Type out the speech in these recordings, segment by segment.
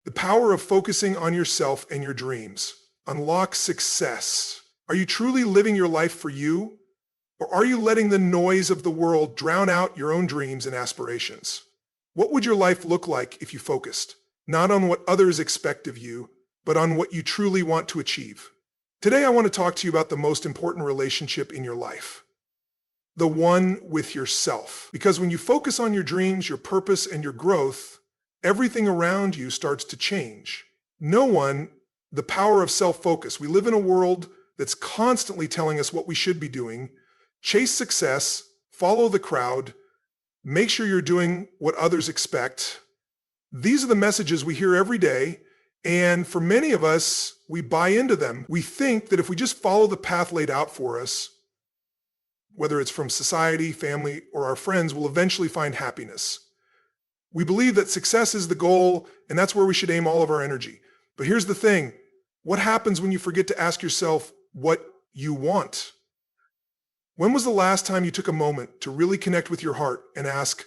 The power of focusing on yourself and your dreams. Unlock success. Are you truly living your life for you? Or are you letting the noise of the world drown out your own dreams and aspirations? What would your life look like if you focused, not on what others expect of you, but on what you truly want to achieve? Today, I want to talk to you about the most important relationship in your life, the one with yourself. Because when you focus on your dreams, your purpose, and your growth, everything around you starts to change. The power of self-focus. We live in a world that's constantly telling us what we should be doing. Chase success, follow the crowd, make sure you're doing what others expect. These are the messages we hear every day, and for many of us, we buy into them. We think that if we just follow the path laid out for us, whether it's from society, family, or our friends, we'll eventually find happiness. We believe that success is the goal, and that's where we should aim all of our energy. But here's the thing. What happens when you forget to ask yourself what you want? When was the last time you took a moment to really connect with your heart and ask,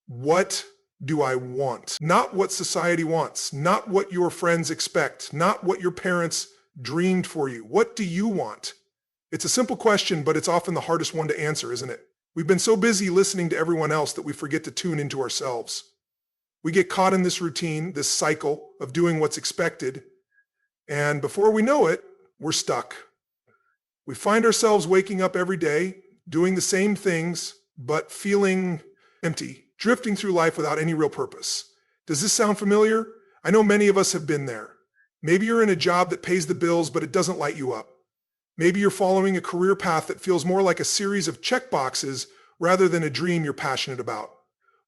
what do I want? Not what society wants, not what your friends expect, not what your parents dreamed for you. What do you want? It's a simple question, but it's often the hardest one to answer, isn't it? We've been so busy listening to everyone else that we forget to tune into ourselves. We get caught in this routine, this cycle of doing what's expected, and before we know it, we're stuck. We find ourselves waking up every day, doing the same things, but feeling empty, drifting through life without any real purpose. Does this sound familiar? I know many of us have been there. Maybe you're in a job that pays the bills, but it doesn't light you up. Maybe you're following a career path that feels more like a series of checkboxes rather than a dream you're passionate about.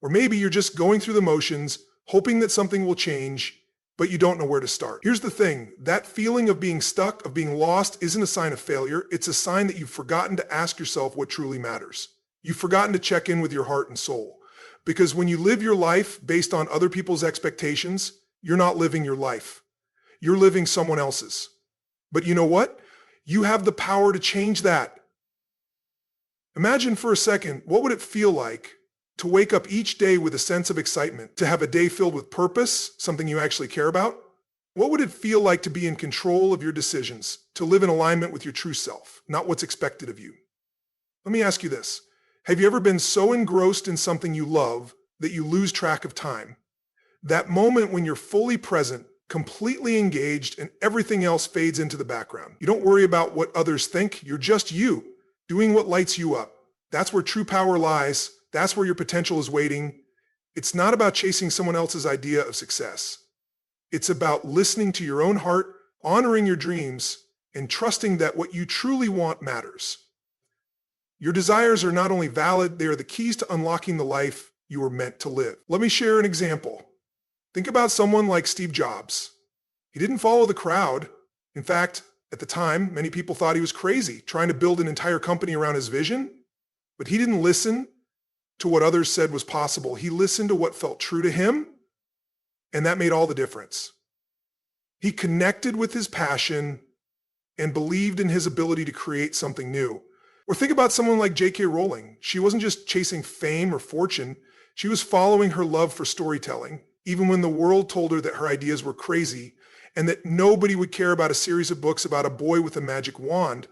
Or maybe you're just going through the motions, hoping that something will change, but you don't know where to start. Here's the thing, that feeling of being stuck, of being lost, isn't a sign of failure. It's a sign that you've forgotten to ask yourself what truly matters. You've forgotten to check in with your heart and soul. Because when you live your life based on other people's expectations, you're not living your life. You're living someone else's. But you know what? You have the power to change that. Imagine for a second, what would it feel like to wake up each day with a sense of excitement, to have a day filled with purpose, something you actually care about? What would it feel like to be in control of your decisions, to live in alignment with your true self, not what's expected of you? Let me ask you this. Have you ever been so engrossed in something you love that you lose track of time? That moment when you're fully present, completely engaged, and everything else fades into the background. You don't worry about what others think. You're just you, doing what lights you up. That's where true power lies. That's where your potential is waiting. It's not about chasing someone else's idea of success. It's about listening to your own heart, honoring your dreams, and trusting that what you truly want matters. Your desires are not only valid, they are the keys to unlocking the life you were meant to live. Let me share an example. Think about someone like Steve Jobs. He didn't follow the crowd. In fact, at the time, many people thought he was crazy, trying to build an entire company around his vision. But he didn't listen to what others said was possible. He listened to what felt true to him, and that made all the difference. He connected with his passion and believed in his ability to create something new. Or think about someone like J.K. Rowling. She wasn't just chasing fame or fortune. She was following her love for storytelling, even when the world told her that her ideas were crazy and that nobody would care about a series of books about a boy with a magic wand.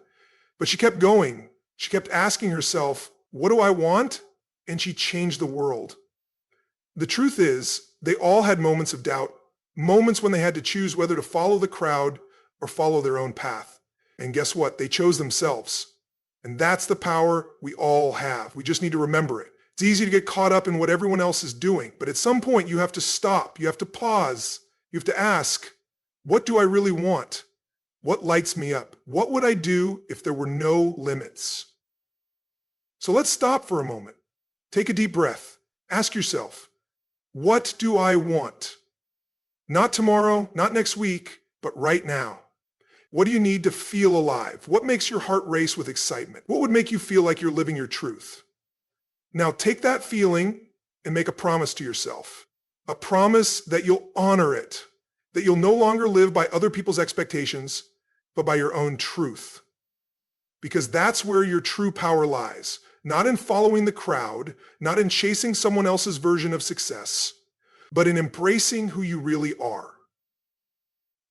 But she kept going. She kept asking herself, what do I want? And she changed the world. The truth is, they all had moments of doubt, moments when they had to choose whether to follow the crowd or follow their own path. And guess what? They chose themselves. And that's the power we all have. We just need to remember it. It's easy to get caught up in what everyone else is doing, but at some point you have to stop, you have to pause, you have to ask, what do I really want? What lights me up? What would I do if there were no limits? So let's stop for a moment. Take a deep breath. Ask yourself, what do I want? Not tomorrow, not next week, but right now. What do you need to feel alive? What makes your heart race with excitement? What would make you feel like you're living your truth? Now take that feeling and make a promise to yourself. A promise that you'll honor it, that you'll no longer live by other people's expectations, but by your own truth. Because that's where your true power lies. Not in following the crowd, not in chasing someone else's version of success, but in embracing who you really are.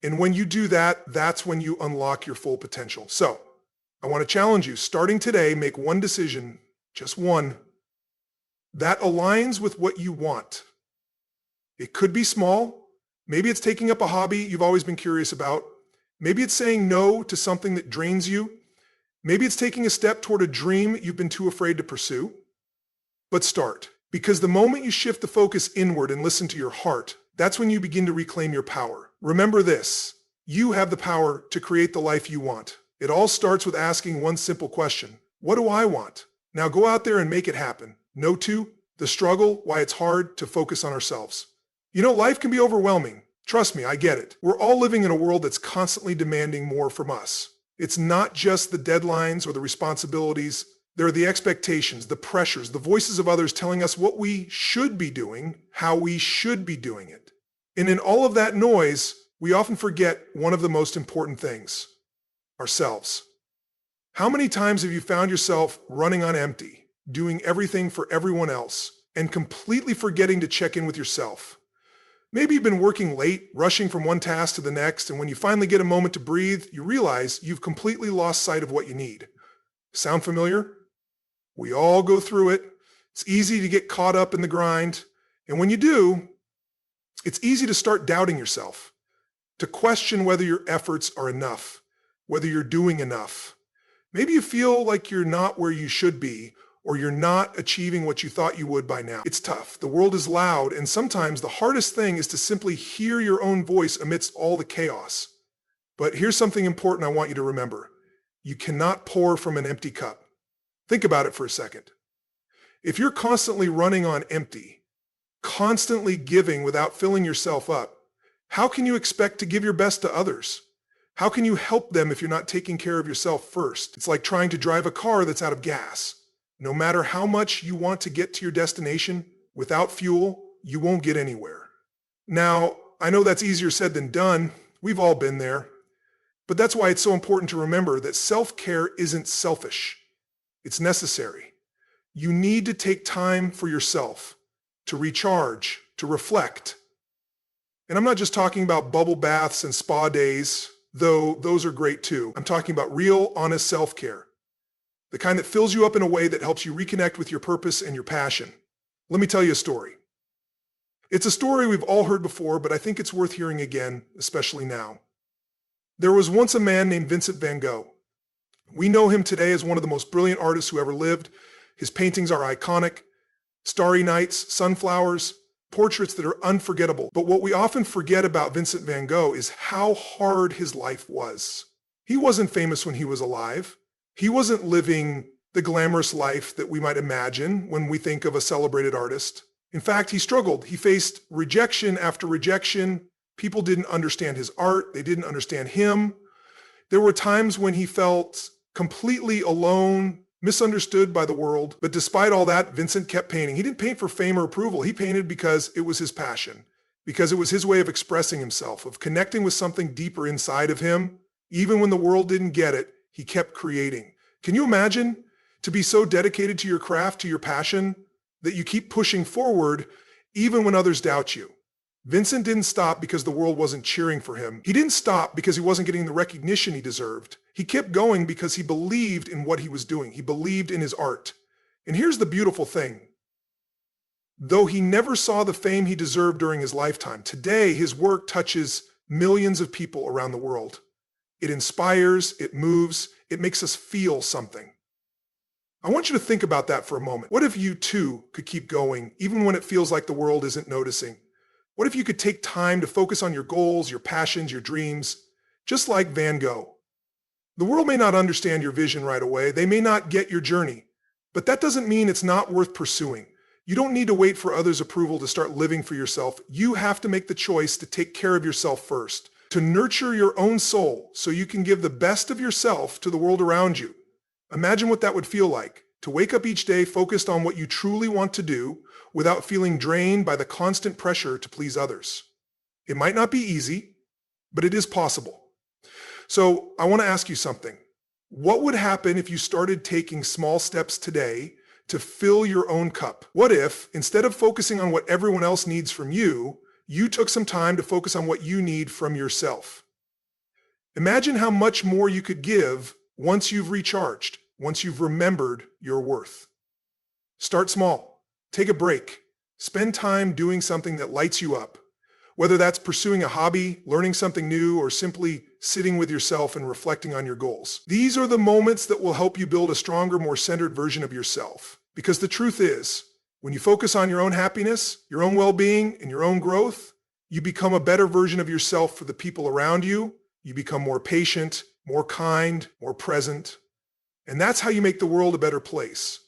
And when you do that, that's when you unlock your full potential. So I want to challenge you, starting today, make one decision, just one, that aligns with what you want. It could be small. Maybe it's taking up a hobby you've always been curious about. Maybe it's saying no to something that drains you. Maybe it's taking a step toward a dream you've been too afraid to pursue. But start, because the moment you shift the focus inward and listen to your heart, that's when you begin to reclaim your power. Remember this, you have the power to create the life you want. It all starts with asking one simple question. What do I want? Now go out there and make it happen. No to the struggle, why it's hard to focus on ourselves. You know, life can be overwhelming. Trust me, I get it. We're all living in a world that's constantly demanding more from us. It's not just the deadlines or the responsibilities. There are the expectations, the pressures, the voices of others telling us what we should be doing, how we should be doing it. And in all of that noise, we often forget one of the most important things, ourselves. How many times have you found yourself running on empty, doing everything for everyone else, and completely forgetting to check in with yourself? Maybe you've been working late, rushing from one task to the next, and when you finally get a moment to breathe, you realize you've completely lost sight of what you need. Sound familiar? We all go through it. It's easy to get caught up in the grind. And when you do, it's easy to start doubting yourself, to question whether your efforts are enough, whether you're doing enough. Maybe you feel like you're not where you should be, or you're not achieving what you thought you would by now. It's tough. The world is loud, and sometimes the hardest thing is to simply hear your own voice amidst all the chaos. But here's something important I want you to remember. You cannot pour from an empty cup. Think about it for a second. If you're constantly running on empty, constantly giving without filling yourself up, how can you expect to give your best to others? How can you help them if you're not taking care of yourself first? It's like trying to drive a car that's out of gas. No matter how much you want to get to your destination, without fuel, you won't get anywhere. Now, I know that's easier said than done. We've all been there. But that's why it's so important to remember that self-care isn't selfish. It's necessary. You need to take time for yourself, to recharge, to reflect. And I'm not just talking about bubble baths and spa days, though those are great too. I'm talking about real, honest self-care. The kind that fills you up in a way that helps you reconnect with your purpose and your passion. Let me tell you a story. It's a story we've all heard before, but I think it's worth hearing again, especially now. There was once a man named Vincent van Gogh. We know him today as one of the most brilliant artists who ever lived. His paintings are iconic. Starry nights, sunflowers, portraits that are unforgettable. But what we often forget about Vincent van Gogh is how hard his life was. He wasn't famous when he was alive. He wasn't living the glamorous life that we might imagine when we think of a celebrated artist. In fact, he struggled. He faced rejection after rejection. People didn't understand his art. They didn't understand him. There were times when he felt completely alone, misunderstood by the world. But despite all that, Vincent kept painting. He didn't paint for fame or approval. He painted because it was his passion, because it was his way of expressing himself, of connecting with something deeper inside of him. Even when the world didn't get it, he kept creating. Can you imagine to be so dedicated to your craft, to your passion, that you keep pushing forward even when others doubt you? Vincent didn't stop because the world wasn't cheering for him. He didn't stop because he wasn't getting the recognition he deserved. He kept going because he believed in what he was doing. He believed in his art. And here's the beautiful thing. Though he never saw the fame he deserved during his lifetime, today his work touches millions of people around the world. It inspires, it moves, it makes us feel something. I want you to think about that for a moment. What if you too could keep going, even when it feels like the world isn't noticing? What if you could take time to focus on your goals, your passions, your dreams, just like Van Gogh? The world may not understand your vision right away. They may not get your journey, but that doesn't mean it's not worth pursuing. You don't need to wait for others' approval to start living for yourself. You have to make the choice to take care of yourself first, to nurture your own soul so you can give the best of yourself to the world around you. Imagine what that would feel like, to wake up each day focused on what you truly want to do without feeling drained by the constant pressure to please others. It might not be easy, but it is possible. So I want to ask you something. What would happen if you started taking small steps today to fill your own cup? What if, instead of focusing on what everyone else needs from you, you took some time to focus on what you need from yourself? Imagine how much more you could give once you've recharged, once you've remembered your worth. Start small. Take a break. Spend time doing something that lights you up. Whether that's pursuing a hobby, learning something new, or simply sitting with yourself and reflecting on your goals. These are the moments that will help you build a stronger, more centered version of yourself. Because the truth is, when you focus on your own happiness, your own well-being, and your own growth, you become a better version of yourself for the people around you. You become more patient, more kind, more present. And that's how you make the world a better place.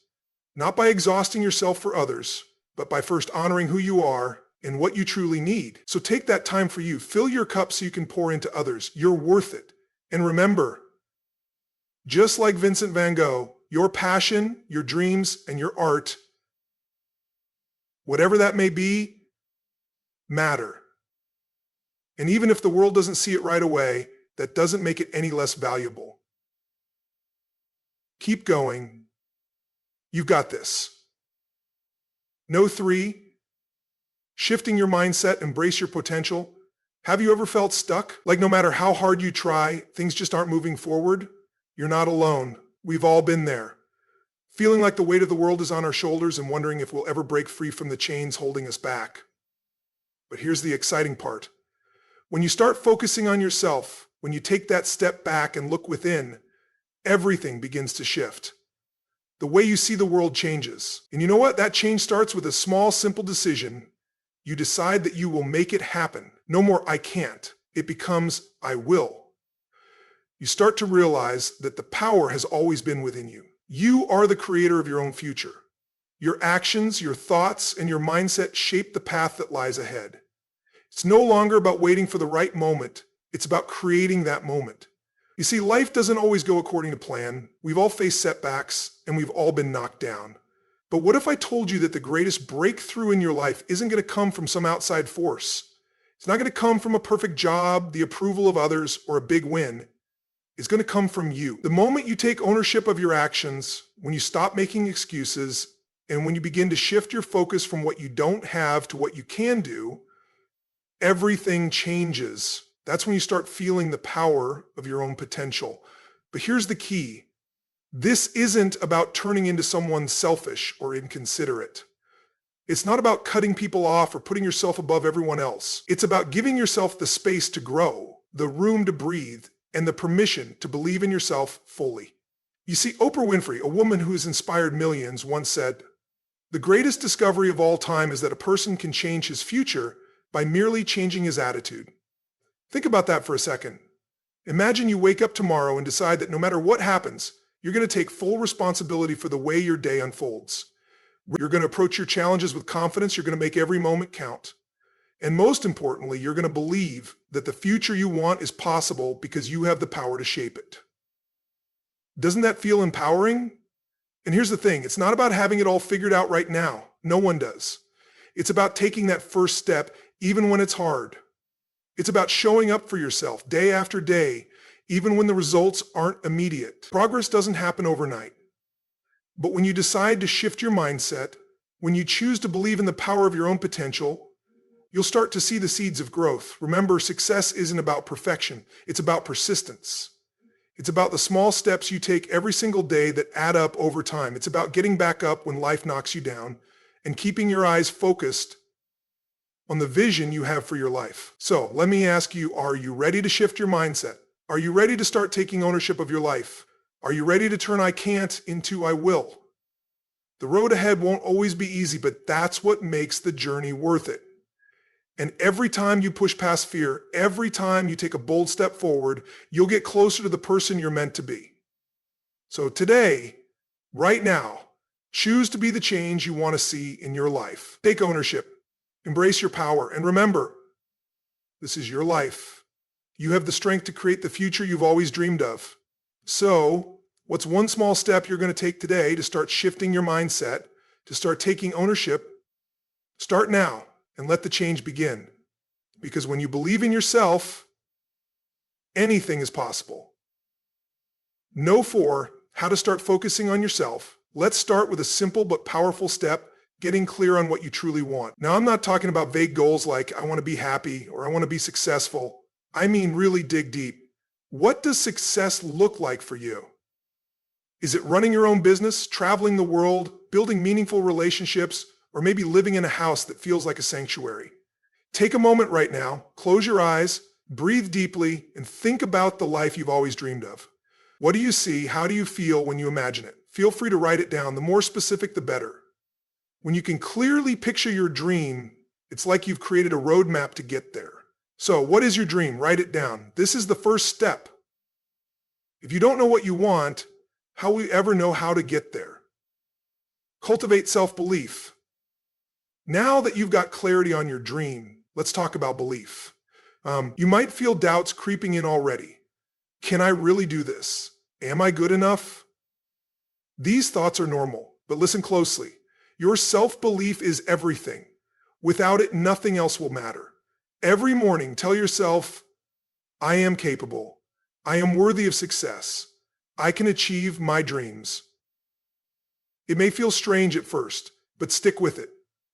Not by exhausting yourself for others, but by first honoring who you are and what you truly need. So take that time for you. Fill your cup so you can pour into others. You're worth it. And remember, just like Vincent van Gogh, your passion, your dreams, and your art, whatever that may be, matter. And even if the world doesn't see it right away, that doesn't make it any less valuable. Keep going. You've got this. No 3. Shifting your mindset, embrace your potential. Have you ever felt stuck? Like no matter how hard you try, things just aren't moving forward? You're not alone. We've all been there. Feeling like the weight of the world is on our shoulders and wondering if we'll ever break free from the chains holding us back. But here's the exciting part. When you start focusing on yourself, when you take that step back and look within, everything begins to shift. The way you see the world changes. And you know what? That change starts with a small, simple decision. You decide that you will make it happen. No more I can't. It becomes I will. You start to realize that the power has always been within you. You are the creator of your own future. Your actions, your thoughts, and your mindset shape the path that lies ahead. It's no longer about waiting for the right moment. It's about creating that moment. You see, life doesn't always go according to plan. We've all faced setbacks, and we've all been knocked down. But what if I told you that the greatest breakthrough in your life isn't going to come from some outside force? It's not going to come from a perfect job, the approval of others, or a big win. It's going to come from you. The moment you take ownership of your actions, when you stop making excuses, and when you begin to shift your focus from what you don't have to what you can do, everything changes. That's when you start feeling the power of your own potential. But here's the key. This isn't about turning into someone selfish or inconsiderate. It's not about cutting people off or putting yourself above everyone else. It's about giving yourself the space to grow, the room to breathe, and the permission to believe in yourself fully. You see, Oprah Winfrey, a woman who has inspired millions, once said, "The greatest discovery of all time is that a person can change his future by merely changing his attitude." Think about that for a second. Imagine you wake up tomorrow and decide that no matter what happens, you're going to take full responsibility for the way your day unfolds. You're going to approach your challenges with confidence. You're going to make every moment count. And most importantly, you're going to believe that the future you want is possible because you have the power to shape it. Doesn't that feel empowering? And here's the thing. It's not about having it all figured out right now. No one does. It's about taking that first step, even when it's hard. It's about showing up for yourself day after day, even when the results aren't immediate. Progress doesn't happen overnight. But when you decide to shift your mindset, when you choose to believe in the power of your own potential, you'll start to see the seeds of growth. Remember, success isn't about perfection. It's about persistence. It's about the small steps you take every single day that add up over time. It's about getting back up when life knocks you down and keeping your eyes focused on the vision you have for your life. So let me ask you, are you ready to shift your mindset? Are you ready to start taking ownership of your life? Are you ready to turn I can't into I will? The road ahead won't always be easy, but that's what makes the journey worth it. And every time you push past fear, every time you take a bold step forward, you'll get closer to the person you're meant to be. So today, right now, choose to be the change you want to see in your life. Take ownership, embrace your power, and remember, this is your life. You have the strength to create the future you've always dreamed of. So, what's one small step you're going to take today to start shifting your mindset, to start taking ownership? Start now and let the change begin. Because when you believe in yourself, anything is possible. Know 4, how to start focusing on yourself. Let's start with a simple but powerful step, getting clear on what you truly want. Now, I'm not talking about vague goals like I want to be happy or I want to be successful. I mean really dig deep. What does success look like for you? Is it running your own business, traveling the world, building meaningful relationships, or maybe living in a house that feels like a sanctuary? Take a moment right now, close your eyes, breathe deeply, and think about the life you've always dreamed of. What do you see? How do you feel when you imagine it? Feel free to write it down. The more specific, the better. When you can clearly picture your dream, it's like you've created a roadmap to get there. So, what is your dream? Write it down. This is the first step. If you don't know what you want, how will you ever know how to get there? Cultivate self-belief. Now that you've got clarity on your dream, let's talk about belief. You might feel doubts creeping in already. Can I really do this? Am I good enough? These thoughts are normal, but listen closely. Your self-belief is everything. Without it, nothing else will matter. Every morning, tell yourself, I am capable. I am worthy of success. I can achieve my dreams. It may feel strange at first, but stick with it.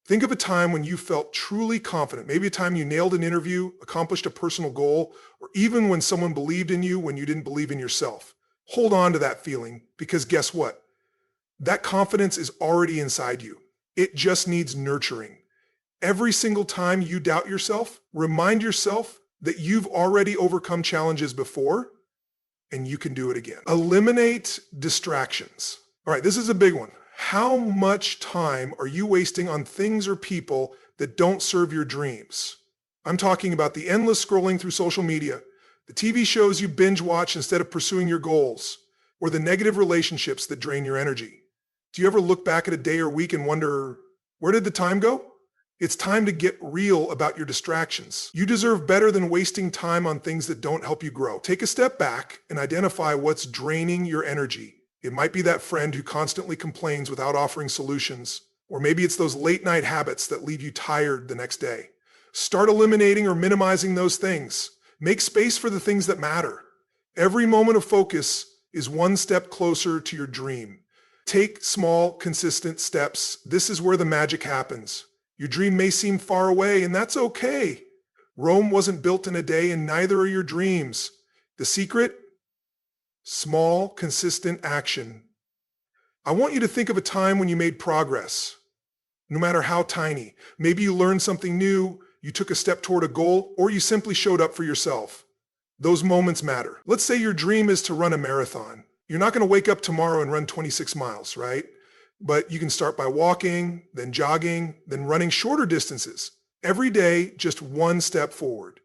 Think of a time when you felt truly confident, maybe a time you nailed an interview, accomplished a personal goal, or even when someone believed in you when you didn't believe in yourself. Hold on to that feeling, because guess what? That confidence is already inside you. It just needs nurturing. Every single time you doubt yourself, remind yourself that you've already overcome challenges before and you can do it again. Eliminate distractions. All right, this is a big one. How much time are you wasting on things or people that don't serve your dreams? I'm talking about the endless scrolling through social media, the TV shows you binge watch instead of pursuing your goals, or the negative relationships that drain your energy. Do you ever look back at a day or week and wonder, where did the time go? It's time to get real about your distractions. You deserve better than wasting time on things that don't help you grow. Take a step back and identify what's draining your energy. It might be that friend who constantly complains without offering solutions, or maybe it's those late night habits that leave you tired the next day. Start eliminating or minimizing those things. Make space for the things that matter. Every moment of focus is one step closer to your dream. Take small, consistent steps. This is where the magic happens. Your dream may seem far away, and that's okay. Rome wasn't built in a day, and neither are your dreams. The secret? Small, consistent action. I want you to think of a time when you made progress, no matter how tiny. Maybe you learned something new, you took a step toward a goal, or you simply showed up for yourself. Those moments matter. Let's say your dream is to run a marathon. You're not going to wake up tomorrow and run 26 miles, right? But you can start by walking, then jogging, then running shorter distances. Every day, just one step forward.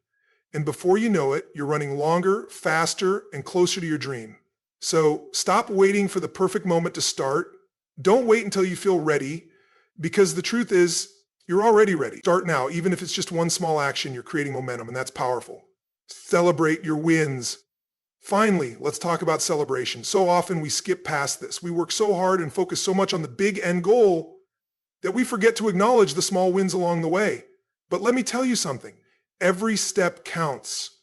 And before you know it, you're running longer, faster, and closer to your dream. So stop waiting for the perfect moment to start. Don't wait until you feel ready, because the truth is, you're already ready. Start now. Even if it's just one small action, you're creating momentum, and that's powerful. Celebrate your wins. Finally, let's talk about celebration. So often we skip past this. We work so hard and focus so much on the big end goal that we forget to acknowledge the small wins along the way. But let me tell you something. Every step counts.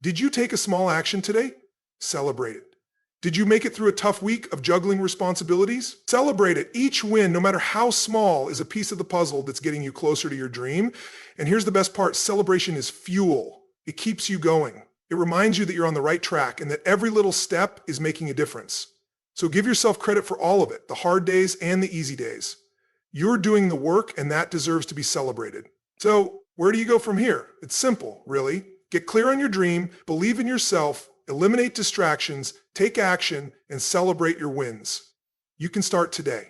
Did you take a small action today? Celebrate it. Did you make it through a tough week of juggling responsibilities? Celebrate it. Each win, no matter how small, is a piece of the puzzle that's getting you closer to your dream. And here's the best part. Celebration is fuel. It keeps you going. It reminds you that you're on the right track and that every little step is making a difference. So give yourself credit for all of it, the hard days and the easy days. You're doing the work, and that deserves to be celebrated. So where do you go from here? It's simple, really. Get clear on your dream, believe in yourself, eliminate distractions, take action, and celebrate your wins. You can start today.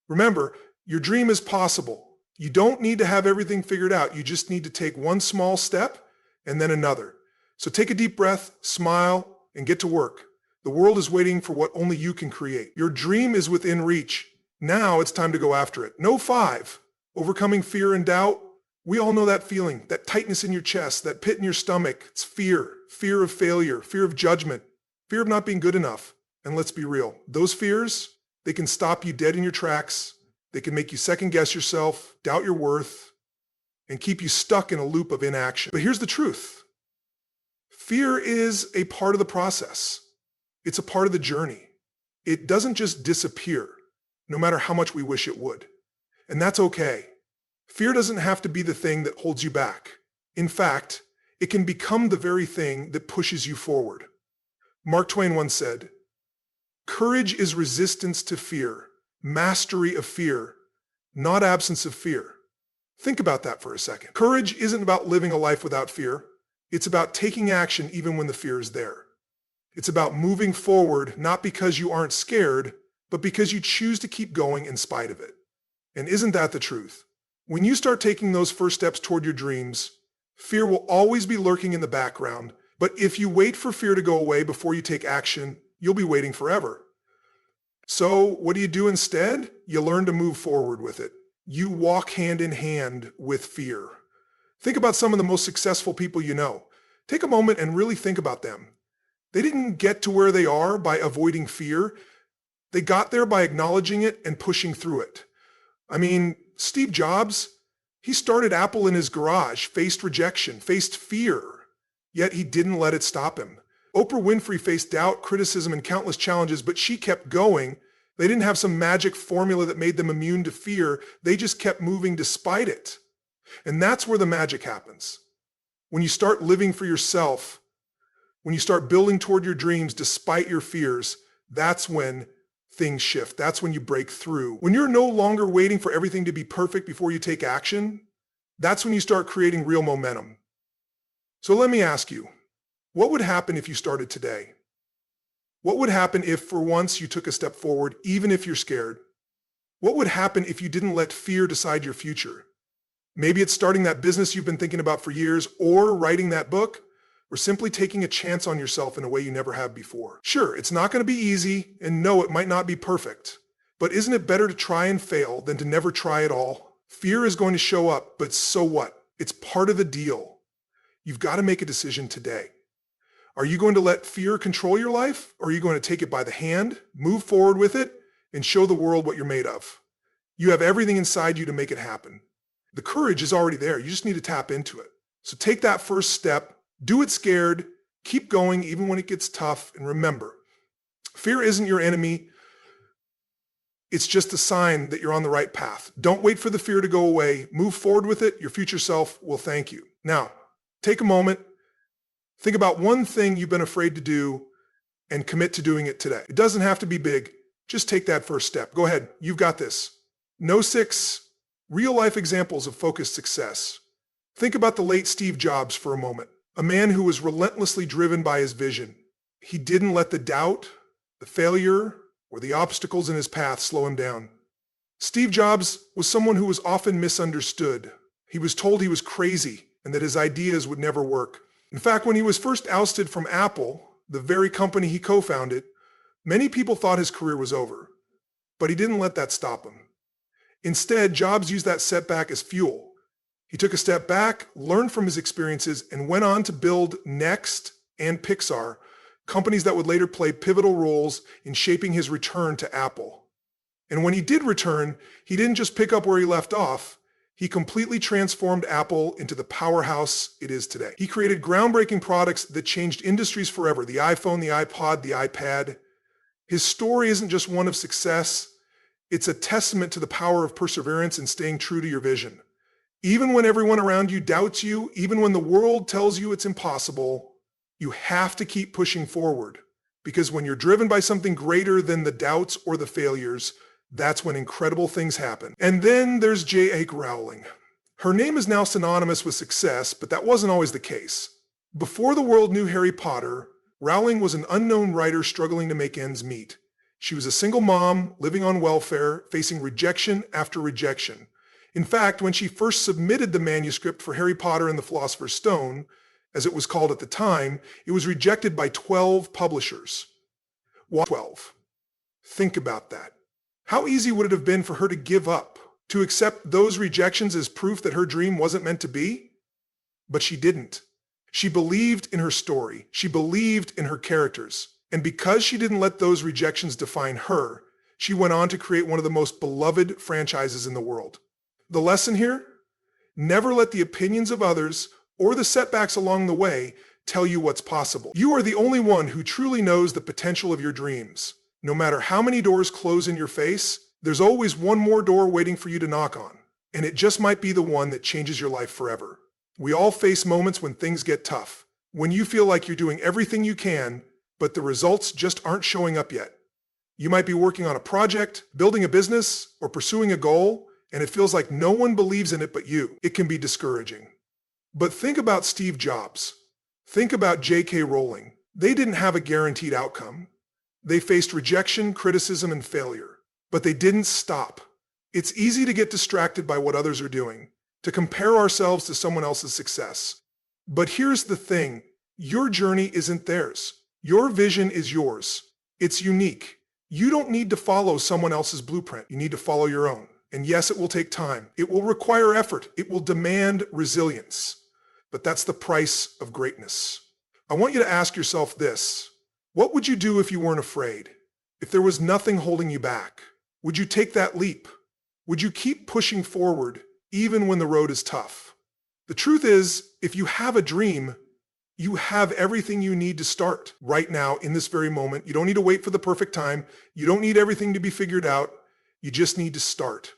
Remember, your dream is possible. You don't need to have everything figured out. You just need to take one small step and then another. So take a deep breath, smile, and get to work. The world is waiting for what only you can create. Your dream is within reach. Now it's time to go after it. No 5. Overcoming fear and doubt. We all know that feeling, that tightness in your chest, that pit in your stomach. It's fear. Fear of failure, fear of judgment, fear of not being good enough. And let's be real. Those fears, they can stop you dead in your tracks. They can make you second guess yourself, doubt your worth, and keep you stuck in a loop of inaction. But here's the truth. Fear is a part of the process. It's a part of the journey. It doesn't just disappear, no matter how much we wish it would. And that's okay. Fear doesn't have to be the thing that holds you back. In fact, it can become the very thing that pushes you forward. Mark Twain once said, "Courage is resistance to fear, mastery of fear, not absence of fear." Think about that for a second. Courage isn't about living a life without fear. It's about taking action even when the fear is there. It's about moving forward, not because you aren't scared, but because you choose to keep going in spite of it. And isn't that the truth? When you start taking those first steps toward your dreams, fear will always be lurking in the background. But if you wait for fear to go away before you take action, you'll be waiting forever. So what do you do instead? You learn to move forward with it. You walk hand in hand with fear. Think about some of the most successful people you know. Take a moment and really think about them. They didn't get to where they are by avoiding fear. They got there by acknowledging it and pushing through it. I mean, Steve Jobs, he started Apple in his garage, faced rejection, faced fear, yet he didn't let it stop him. Oprah Winfrey faced doubt, criticism, and countless challenges, but she kept going. They didn't have some magic formula that made them immune to fear. They just kept moving despite it. And that's where the magic happens. When you start living for yourself, when you start building toward your dreams despite your fears, that's when things shift. That's when you break through. When you're no longer waiting for everything to be perfect before you take action, that's when you start creating real momentum. So let me ask you, what would happen if you started today? What would happen if for once you took a step forward, even if you're scared? What would happen if you didn't let fear decide your future? Maybe it's starting that business you've been thinking about for years, or writing that book, or simply taking a chance on yourself in a way you never have before. Sure, it's not going to be easy, and no, it might not be perfect. But isn't it better to try and fail than to never try at all? Fear is going to show up, but so what? It's part of the deal. You've got to make a decision today. Are you going to let fear control your life, or are you going to take it by the hand, move forward with it, and show the world what you're made of? You have everything inside you to make it happen. The courage is already there. You just need to tap into it. So take that first step, do it scared, keep going even when it gets tough, and remember, fear isn't your enemy. It's just a sign that you're on the right path. Don't wait for the fear to go away. Move forward with it. Your future self will thank you. Now, take a moment. Think about one thing you've been afraid to do and commit to doing it today. It doesn't have to be big. Just take that first step. Go ahead. You've got this. No 6 real-life examples of focused success. Think about the late Steve Jobs for a moment, a man who was relentlessly driven by his vision. He didn't let the doubt, the failure, or the obstacles in his path slow him down. Steve Jobs was someone who was often misunderstood. He was told he was crazy and that his ideas would never work. In fact, when he was first ousted from Apple, the very company he co-founded, many people thought his career was over. But he didn't let that stop him. Instead, Jobs used that setback as fuel. He took a step back, learned from his experiences, and went on to build Next and Pixar, companies that would later play pivotal roles in shaping his return to Apple. And when he did return, he didn't just pick up where he left off. He completely transformed Apple into the powerhouse it is today. He created groundbreaking products that changed industries forever: the iPhone, the iPod, the iPad. His story isn't just one of success. It's a testament to the power of perseverance and staying true to your vision. Even when everyone around you doubts you, even when the world tells you it's impossible, you have to keep pushing forward. Because when you're driven by something greater than the doubts or the failures, that's when incredible things happen. And then there's J.A. Rowling. Her name is now synonymous with success, but that wasn't always the case. Before the world knew Harry Potter, Rowling was an unknown writer struggling to make ends meet. She was a single mom, living on welfare, facing rejection after rejection. In fact, when she first submitted the manuscript for Harry Potter and the Philosopher's Stone, as it was called at the time, it was rejected by 12 publishers. Why 12? Think about that. How easy would it have been for her to give up, to accept those rejections as proof that her dream wasn't meant to be? But she didn't. She believed in her story. She believed in her characters. And because she didn't let those rejections define her, she went on to create one of the most beloved franchises in the world. The lesson here? Never let the opinions of others or the setbacks along the way tell you what's possible. You are the only one who truly knows the potential of your dreams. No matter how many doors close in your face, there's always one more door waiting for you to knock on. And it just might be the one that changes your life forever. We all face moments when things get tough, when you feel like you're doing everything you can, but the results just aren't showing up yet. You might be working on a project, building a business, or pursuing a goal, and it feels like no one believes in it but you. It can be discouraging. But think about Steve Jobs. Think about J.K. Rowling. They didn't have a guaranteed outcome. They faced rejection, criticism, and failure. But they didn't stop. It's easy to get distracted by what others are doing, to compare ourselves to someone else's success. But here's the thing. Your journey isn't theirs. Your vision is yours. It's unique. You don't need to follow someone else's blueprint. You need to follow your own. And yes, it will take time. It will require effort. It will demand resilience. But that's the price of greatness. I want you to ask yourself this. What would you do if you weren't afraid? If there was nothing holding you back? Would you take that leap? Would you keep pushing forward even when the road is tough? The truth is, if you have a dream, you have everything you need to start right now in this very moment. You don't need to wait for the perfect time. You don't need everything to be figured out. You just need to start.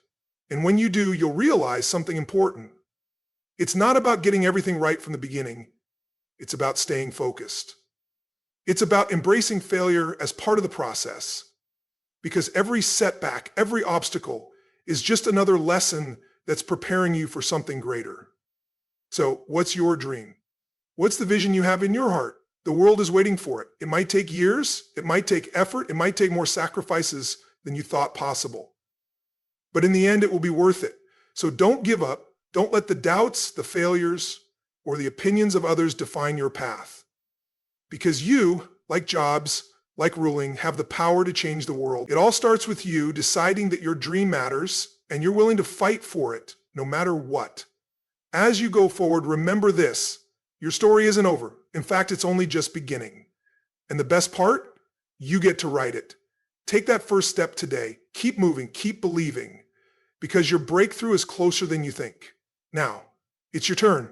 And when you do, you'll realize something important. It's not about getting everything right from the beginning. It's about staying focused. It's about embracing failure as part of the process. Because every setback, every obstacle is just another lesson that's preparing you for something greater. So, what's your dream? What's the vision you have in your heart? The world is waiting for it. It might take years, it might take effort, it might take more sacrifices than you thought possible. But in the end, it will be worth it. So don't give up. Don't let the doubts, the failures, or the opinions of others define your path. Because you, like Jobs, like Rowling, have the power to change the world. It all starts with you deciding that your dream matters and you're willing to fight for it, no matter what. As you go forward, remember this. Your story isn't over. In fact, it's only just beginning. And the best part? You get to write it. Take that first step today. Keep moving, keep believing, because your breakthrough is closer than you think. Now, it's your turn.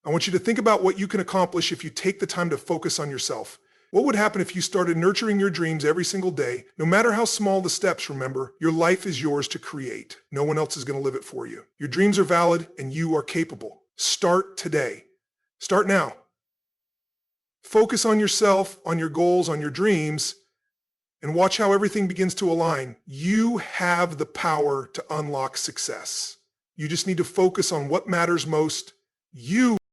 I want you to think about what you can accomplish if you take the time to focus on yourself. What would happen if you started nurturing your dreams every single day? No matter how small the steps, remember, your life is yours to create. No one else is going to live it for you. Your dreams are valid and you are capable. Start today. Start now. Focus on yourself, on your goals, on your dreams, and watch how everything begins to align. You have the power to unlock success. You just need to focus on what matters most. You